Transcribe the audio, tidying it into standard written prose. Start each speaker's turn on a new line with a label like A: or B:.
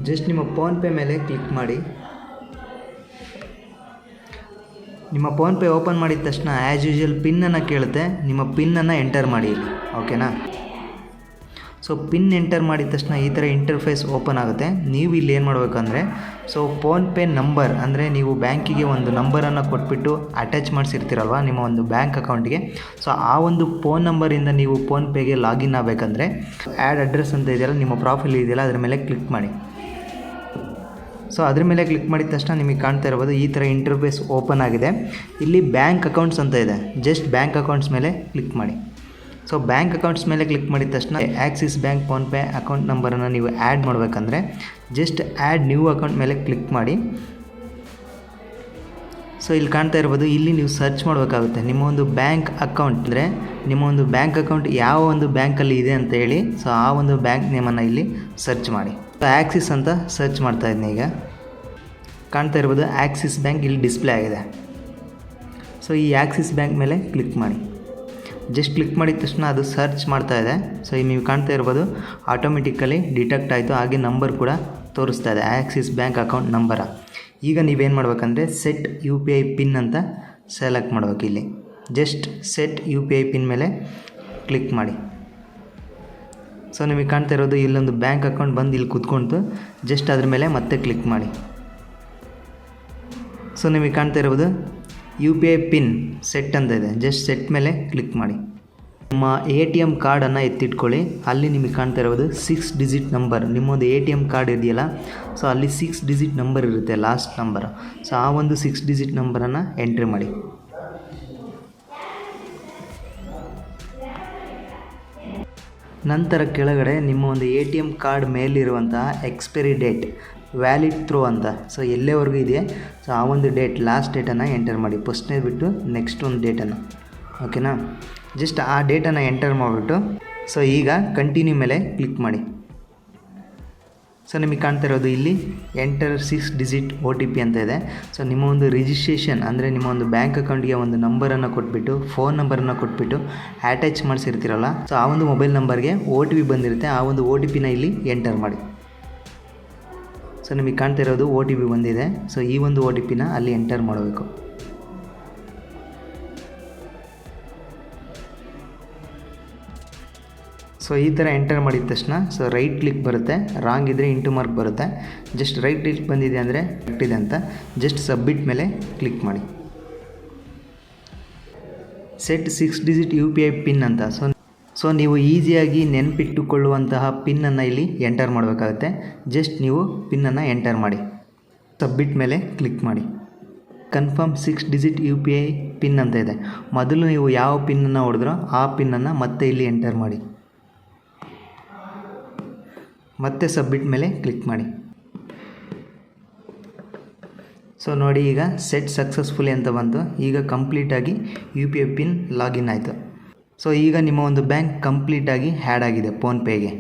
A: Just ನಿಮ್ಮ PhonePe ಮೇಲೆ click ಮಾಡಿ. ನಿಮ್ಮ ಫೋನ್ಪೇ ಓಪನ್ ಮಾಡಿದ ತಕ್ಷಣ ಆ್ಯಸ್ ಯೂಶುವಲ್ ಪಿನ್ನನ್ನು ಕೇಳುತ್ತೆ. ನಿಮ್ಮ ಪಿನ್ನನ್ನು ಎಂಟರ್ ಮಾಡಿ ಇಲ್ಲಿ, ಓಕೆನಾ. ಸೊ ಪಿನ್ ಎಂಟರ್ ಮಾಡಿದ ತಕ್ಷಣ ಈ ಥರ ಇಂಟರ್ಫೇಸ್ ಓಪನ್ ಆಗುತ್ತೆ. ನೀವು ಇಲ್ಲಿ ಏನು ಮಾಡಬೇಕಂದ್ರೆ, ಸೊ ಫೋನ್ಪೇ ನಂಬರ್ ಅಂದರೆ ನೀವು ಬ್ಯಾಂಕಿಗೆ ಒಂದು ನಂಬರನ್ನು ಕೊಟ್ಬಿಟ್ಟು ಅಟ್ಯಾಚ್ ಮಾಡಿಸಿರ್ತೀರಲ್ವ ನಿಮ್ಮ ಒಂದು ಬ್ಯಾಂಕ್ ಅಕೌಂಟ್ಗೆ. ಸೊ ಆ ಒಂದು ಫೋನ್ ನಂಬರಿಂದ ನೀವು ಫೋನ್ಪೇಗೆ ಲಾಗಿನ್ ಆಗಬೇಕಂದ್ರೆ ಆ್ಯಡ್ ಅಡ್ರೆಸ್ ಅಂತ ಇದೆಯಲ್ಲ, ನಿಮ್ಮ ಪ್ರೊಫೈಲ್ ಇದೆಯಲ್ಲ, ಅದರ ಮೇಲೆ ಕ್ಲಿಕ್ ಮಾಡಿ. ಸೊ ಅದ್ರ ಮೇಲೆ ಕ್ಲಿಕ್ ಮಾಡಿದ ತಕ್ಷಣ ನಿಮಗೆ ಕಾಣ್ತಾ ಇರ್ಬೋದು ಈ ಥರ ಇಂಟರ್ಫೇಸ್ ಓಪನ್ ಆಗಿದೆ. ಇಲ್ಲಿ ಬ್ಯಾಂಕ್ ಅಕೌಂಟ್ಸ್ ಅಂತ ಇದೆ. ಜಸ್ಟ್ ಬ್ಯಾಂಕ್ ಅಕೌಂಟ್ಸ್ ಮೇಲೆ ಕ್ಲಿಕ್ ಮಾಡಿ. ಸೊ ಬ್ಯಾಂಕ್ ಅಕೌಂಟ್ಸ್ ಮೇಲೆ ಕ್ಲಿಕ್ ಮಾಡಿದ ತಕ್ಷಣ ಆ್ಯಕ್ಸಿಸ್ ಬ್ಯಾಂಕ್ ಫೋನ್ಪೇ ಅಕೌಂಟ್ ನಂಬರನ್ನು ನೀವು ಆ್ಯಡ್ ಮಾಡಬೇಕಂದ್ರೆ ಜಸ್ಟ್ ಆ್ಯಡ್ ನ್ಯೂ ಅಕೌಂಟ್ ಮೇಲೆ ಕ್ಲಿಕ್ ಮಾಡಿ. ಸೊ ಇಲ್ಲಿ ಕಾಣ್ತಾ ಇರ್ಬೋದು, ಇಲ್ಲಿ ನೀವು ಸರ್ಚ್ ಮಾಡಬೇಕಾಗುತ್ತೆ ನಿಮ್ಮ ಒಂದು ಬ್ಯಾಂಕ್ ಅಕೌಂಟ್ ಅಂದರೆ ನಿಮ್ಮ ಒಂದು ಬ್ಯಾಂಕ್ ಅಕೌಂಟ್ ಯಾವ ಒಂದು ಬ್ಯಾಂಕಲ್ಲಿ ಇದೆ ಅಂತ ಹೇಳಿ. ಸೊ ಆ ಒಂದು ಬ್ಯಾಂಕ್ ನೇಮನ್ನು ಇಲ್ಲಿ ಸರ್ಚ್ ಮಾಡಿ. ಸೊ ಆ್ಯಕ್ಸಿಸ್ ಅಂತ ಸರ್ಚ್ ಮಾಡ್ತಾ ಇದ್ದೀನಿ. ಈಗ ಕಾಣ್ತಾ ಇರ್ಬೋದು ಆ್ಯಕ್ಸಿಸ್ ಬ್ಯಾಂಕ್ ಇಲ್ಲಿ ಡಿಸ್ಪ್ಲೇ ಆಗಿದೆ. ಸೊ ಈ ಆ್ಯಕ್ಸಿಸ್ ಬ್ಯಾಂಕ್ ಮೇಲೆ ಕ್ಲಿಕ್ ಮಾಡಿ. ಜಸ್ಟ್ ಕ್ಲಿಕ್ ಮಾಡಿದ ತಕ್ಷಣ ಅದು ಸರ್ಚ್ ಮಾಡ್ತಾ ಇದೆ. ಸೊ ಈಗ ನೀವು ಕಾಣ್ತಾ ಇರ್ಬೋದು ಆಟೋಮೆಟಿಕಲಿ ಡಿಟೆಕ್ಟ್ ಆಯಿತು. ಹಾಗೆ ನಂಬರ್ ಕೂಡ ತೋರಿಸ್ತಾ ಇದೆ, ಆ್ಯಕ್ಸಿಸ್ ಬ್ಯಾಂಕ್ ಅಕೌಂಟ್ ನಂಬರ. ಈಗ ನೀವೇನು ಮಾಡ್ಬೇಕಂದ್ರೆ set U P I pin ಅಂತ ಸೆಲೆಕ್ಟ್ ಮಾಡ್ಬೇಕು. ಇಲ್ಲಿ just set U P I pin ಮೇಲೆ ಕ್ಲಿಕ್ ಮಾಡಿ. ಸೊ ನಿಮಗೆ ಕಾಣ್ತಾ ಇರೋದು ಇಲ್ಲೊಂದು ಬ್ಯಾಂಕ್ ಅಕೌಂಟ್ ಬಂದು ಇಲ್ಲಿ ಕೂತ್ಕೊಂಡು ಜಸ್ಟ್ ಅದ್ರ ಮೇಲೆ ಮತ್ತೆ ಕ್ಲಿಕ್ ಮಾಡಿ. ಸೊ ನಿಮಗೆ ಕಾಣ್ತಾ ಇರೋದು U P I pin set ಅಂತ ಇದೆ. ಜಸ್ಟ್ ಸೆಟ್ ಮೇಲೆ ಕ್ಲಿಕ್ ಮಾಡಿ. ನಿಮ್ಮ ಎ ಟಿ ಎಮ್ ಕಾರ್ಡನ್ನು ಎತ್ತಿಟ್ಕೊಳ್ಳಿ. ಅಲ್ಲಿ ನಿಮಗೆ ಕಾಣ್ತಾ ಇರೋದು 6 ಡಿಜಿಟ್ ನಂಬರ್, ನಿಮ್ಮೊಂದು ಎ ಟಿ ಎಮ್ ಕಾರ್ಡ್ ಇದೆಯಲ್ಲ, ಸೊ ಅಲ್ಲಿ 6 ಡಿಜಿಟ್ ನಂಬರ್ ಇರುತ್ತೆ, ಲಾಸ್ಟ್ ನಂಬರ್. ಸೊ ಆ ಒಂದು 6 ಡಿಜಿಟ್ ನಂಬರನ್ನು ಎಂಟ್ರಿ ಮಾಡಿ. ನಂತರ ಕೆಳಗಡೆ ನಿಮ್ಮ ಒಂದು ಎ ಟಿ ಎಮ್ ಕಾರ್ಡ್ ಮೇಲಿರುವಂತಹ ಎಕ್ಸ್ಪೈರಿ ಡೇಟ್, ವ್ಯಾಲಿಡ್ ಥ್ರೋ ಅಂತ, ಸೊ ಎಲ್ಲೇವರೆಗೂ ಇದೆ, ಸೊ ಆ ಒಂದು ಡೇಟ್, ಲಾಸ್ಟ್ ಡೇಟನ್ನು ಎಂಟರ್ ಮಾಡಿ. ಫಸ್ಟ್ನೇ ಬಿಟ್ಟು ನೆಕ್ಸ್ಟ್ ಒಂದು ಡೇಟನ್ನು, ಓಕೆನಾ. ಜಸ್ಟ್ ಆ ಡೇಟನ್ನು ಎಂಟರ್ ಮಾಡಿಬಿಟ್ಟು ಸೊ ಈಗ ಕಂಟಿನ್ಯೂ ಮೇಲೆ ಕ್ಲಿಕ್ ಮಾಡಿ. ಸೊ ನಿಮಗೆ ಕಾಣ್ತಾ ಇರೋದು ಇಲ್ಲಿ ಎಂಟರ್ 6 ಡಿಜಿಟ್ OTP ಅಂತ ಇದೆ. ಸೊ ನಿಮ್ಮ ಒಂದು ರಿಜಿಸ್ಟ್ರೇಷನ್ ಅಂದರೆ ನಿಮ್ಮ ಒಂದು ಬ್ಯಾಂಕ್ ಅಕೌಂಟ್ಗೆ ಒಂದು ನಂಬರನ್ನು ಕೊಟ್ಬಿಟ್ಟು, ಫೋನ್ ನಂಬರನ್ನು ಕೊಟ್ಬಿಟ್ಟು ಅಟ್ಯಾಚ್ ಮಾಡಿಸಿರ್ತೀರಲ್ಲ, ಸೊ ಆ ಒಂದು ಮೊಬೈಲ್ ನಂಬರ್ಗೆ OTP ಬಂದಿರುತ್ತೆ. ಆ ಒಂದು OTPನ ಇಲ್ಲಿ ಎಂಟರ್ ಮಾಡಿ. ಸೊ ನಿಮಗೆ ಕಾಣ್ತಾ ಇರೋದು OTP ಬಂದಿದೆ. ಸೊ ಈ ಒಂದು OTPನ ಅಲ್ಲಿ ಎಂಟರ್ ಮಾಡಬೇಕು. ಸೊ ಈ ಥರ ಎಂಟರ್ ಮಾಡಿದ ತಕ್ಷಣ ಸೊ ರೈಟ್ ಕ್ಲಿಕ್ ಬರುತ್ತೆ, ರಾಂಗ್ ಇದ್ದರೆ ಇಂಟು ಮಾರ್ಕ್ ಬರುತ್ತೆ. ಜಸ್ಟ್ ರೈಟ್ ಕ್ಲಿಕ್ ಬಂದಿದೆ ಅಂದರೆ ಕರೆಕ್ಟ್ ಇದೆ ಅಂತ ಜಸ್ಟ್ ಸಬ್ಮಿಟ್ ಮೇಲೆ ಕ್ಲಿಕ್ ಮಾಡಿ. ಸೆಟ್ 6 ಡಿಜಿಟ್ UPI ಪಿನ್ ಅಂತ. ಸೊ ನೀವು ಈಸಿಯಾಗಿ ನೆನಪಿಟ್ಟುಕೊಳ್ಳುವಂತಹ ಪಿನ್ನನ್ನು ಇಲ್ಲಿ ಎಂಟರ್ ಮಾಡಬೇಕಾಗುತ್ತೆ. ಜಸ್ಟ್ ನೀವು ಪಿನ್ನನ್ನು ಎಂಟರ್ ಮಾಡಿ, ಸಬ್ಮಿಟ್ ಮೇಲೆ ಕ್ಲಿಕ್ ಮಾಡಿ. ಕನ್ಫರ್ಮ್ 6 ಡಿಜಿಟ್ UPI ಪಿನ್ ಅಂತ ಇದೆ. ಮೊದಲು ನೀವು ಯಾವ ಪಿನ್ನನ್ನು ಹೊಡೆದ್ರೋ ಆ ಪಿನ್ನನ್ನು ಮತ್ತೆ ಇಲ್ಲಿ ಎಂಟರ್ ಮಾಡಿ, ಮತ್ತೆ ಸಬ್ಮಿಟ್ ಮೇಲೆ ಕ್ಲಿಕ್ ಮಾಡಿ. ಸೊ ನೋಡಿ ಈಗ ಸೆಟ್ ಸಕ್ಸಸ್ಫುಲಿ ಅಂತ ಬಂತು. ಈಗ ಕಂಪ್ಲೀಟಾಗಿ UPI ಪಿನ್ ಲಾಗಿನ್ ಆಯಿತು. ಸೊ ಈಗ ನಿಮ್ಮ ಒಂದು ಬ್ಯಾಂಕ್ ಕಂಪ್ಲೀಟಾಗಿ ಆ್ಯಡ್ ಆಗಿದೆ ಫೋನ್ಪೇಗೆ.